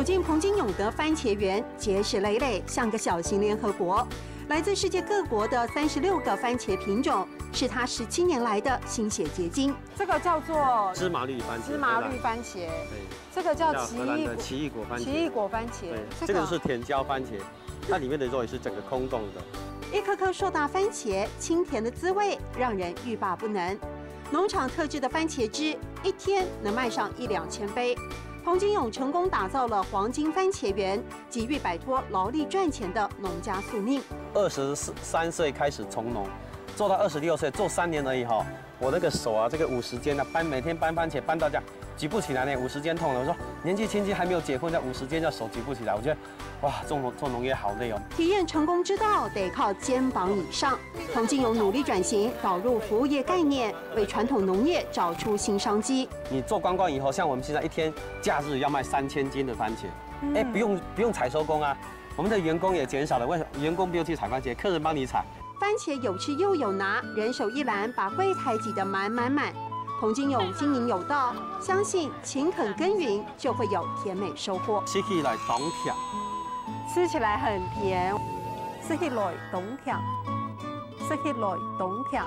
走进彭金永的番茄园，结实累累，像个小型联合国。来自世界各国的36个番茄品种，是他17年来的心血结晶。这个叫做芝麻绿番茄。芝麻绿番茄。对。这个叫荷兰的奇异果番茄。奇异果番茄。对。这个是甜椒番茄，它里面的肉也是整个空洞的。一颗颗硕大番茄，清甜的滋味让人欲罢不能。农场特制的番茄汁，一天能卖上1-2千杯。彭金永成功打造了黄金番茄园，急欲摆脱劳力赚钱的农家宿命。23岁开始从农，做到26岁，做3年而已哈。我那个手啊，这个50肩啊，每天搬番茄搬到这样举不起来呢，50肩痛了。我说年纪轻轻还没有结婚，在50肩，这手举不起来。我觉得哇，做农业好累哦。体验成功之道得靠肩膀以上。彭金永努力转型，导入服务业概念，为传统农业找出新商机。你做观光以后，像我们现在一天假日要卖3000斤的番茄，哎，不用采收工啊，我们的员工也减少了。为什么？员工不用去采番茄，客人帮你采。番茄有吃又有拿，人手一篮，把柜台挤得满满满。彭金永经营有道，相信勤恳耕耘就会有甜美收获。吃起来懂甜，吃起来很甜，吃起来懂甜，吃起来懂甜。